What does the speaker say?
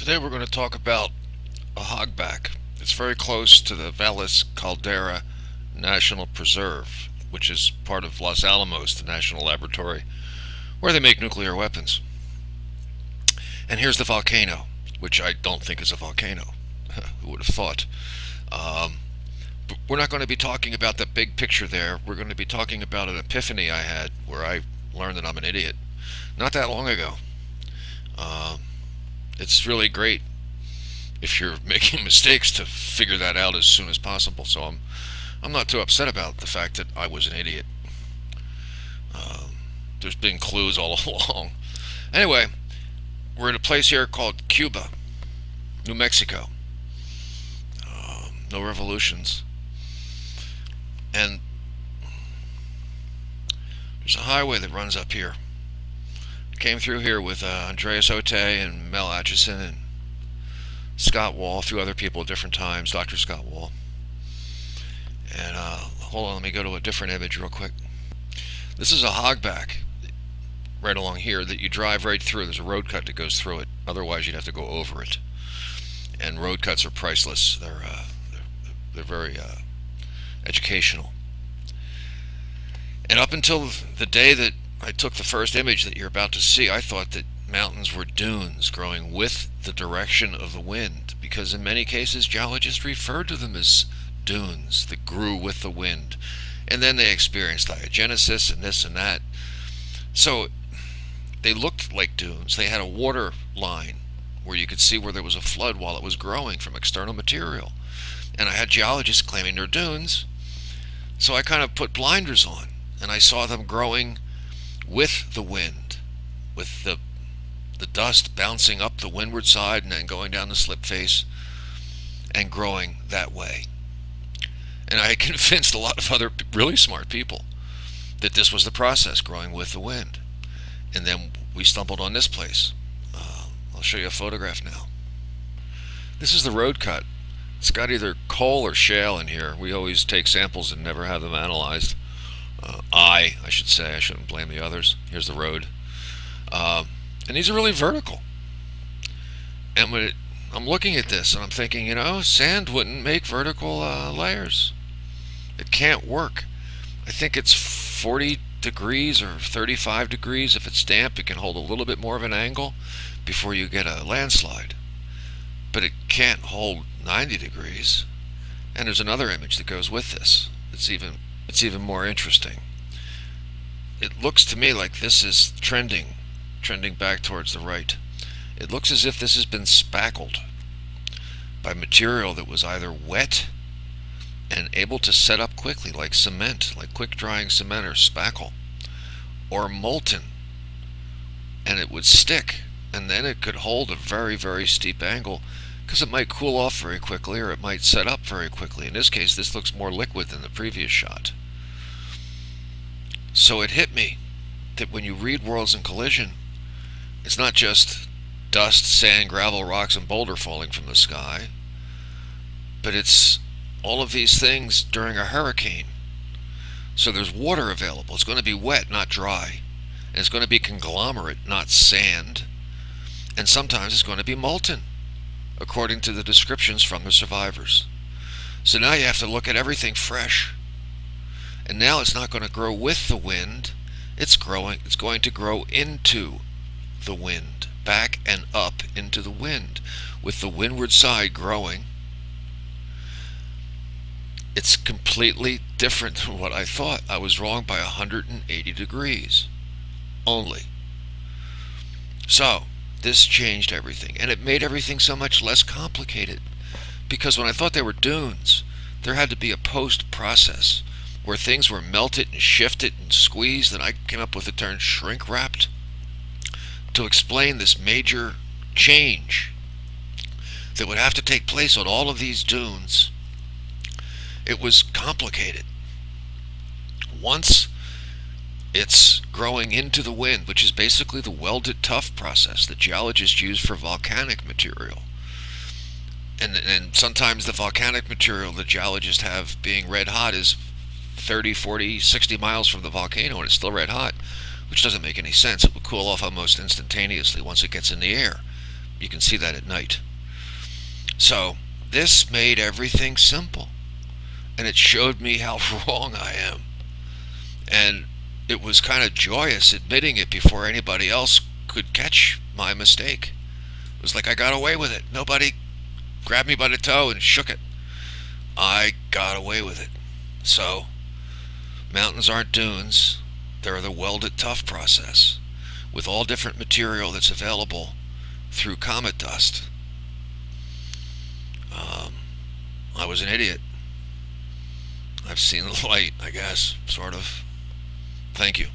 Today we're going to talk about a hogback. It's very close to the Valles Caldera National Preserve, which is part of Los Alamos, the national laboratory where they make nuclear weapons. And here's the volcano, which I don't think is a volcano. Who would have thought? But we're not going to be talking about the big picture there. We're going to be talking about an epiphany I had where I learned that I'm an idiot not that long ago. It's really great if you're making mistakes to figure that out as soon as possible. So I'm not too upset about the fact that I was an idiot. There's been clues all along. Anyway, we're at a place here called Cuba, New Mexico. No revolutions. And there's a highway that runs up here. Came through here with Andreas Ote and Mel Atchison and Scott Wall, a few other people at different times, Dr. Scott Wall. And hold on, let me go to a different image real quick. This is a hogback right along here that you drive right through. There's a road cut that goes through it. Otherwise, you'd have to go over it. And road cuts are priceless. They're very educational. And up until the day that I took the first image that you're about to see, I thought that mountains were dunes growing with the direction of the wind, because in many cases geologists referred to them as dunes that grew with the wind. And then they experienced diagenesis and this and that. So they looked like dunes. They had a water line where you could see where there was a flood while it was growing from external material. And I had geologists claiming they're dunes. So I kind of put blinders on, and I saw them growing with the wind, with the dust bouncing up the windward side and then going down the slip face and growing that way. And I convinced a lot of other really smart people that this was the process, growing with the wind. And then we stumbled on this place. I'll show you a photograph now. This is the road cut. It's got either coal or shale in here. We always take samples and never have them analyzed. I should say. I shouldn't blame the others. Here's the road. And these are really vertical. And I'm looking at this and I'm thinking, sand wouldn't make vertical layers. It can't work. I think it's 40 degrees or 35 degrees. If it's damp, it can hold a little bit more of an angle before you get a landslide. But it can't hold 90 degrees. And there's another image that goes with this. It's even more interesting. It looks to me like this is trending back towards the right. It looks as if this has been spackled by material that was either wet and able to set up quickly, like cement, like quick drying cement or spackle, or molten, and it would stick, and then it could hold a very, very steep angle because it might cool off very quickly or it might set up very quickly. In this case, this looks more liquid than the previous shot. So it hit me that when you read Worlds in Collision, it's not just dust, sand, gravel, rocks, and boulder falling from the sky, but it's all of these things during a hurricane. So there's water available. It's going to be wet, not dry. And it's going to be conglomerate, not sand. And sometimes it's going to be molten, according to the descriptions from the survivors. So now you have to look at everything fresh. And now it's not going to grow with the wind. It's going to grow into the wind, back and up into the wind, with the windward side growing. It's completely different than what I thought. I was wrong by 180 degrees only. So this changed everything, and it made everything so much less complicated, because when I thought they were dunes, there had to be a post process where things were melted and shifted and squeezed, and I came up with the term shrink wrapped to explain this major change that would have to take place on all of these dunes. It was complicated. Once it's growing into the wind, which is basically the welded tuff process that geologists use for volcanic material. And sometimes the volcanic material the geologists have being red hot is 30, 40, 60 miles from the volcano and it's still red hot, which doesn't make any sense. It would cool off almost instantaneously once it gets in the air. You can see that at night. So this made everything simple, and it showed me how wrong I am. And it was kind of joyous admitting it before anybody else could catch my mistake. It was like I got away with it. Nobody grabbed me by the toe and shook it. I got away with it. So, mountains aren't dunes. They're the welded tough process with all different material that's available through comet dust. I was an idiot. I've seen the light, I guess, sort of. Thank you.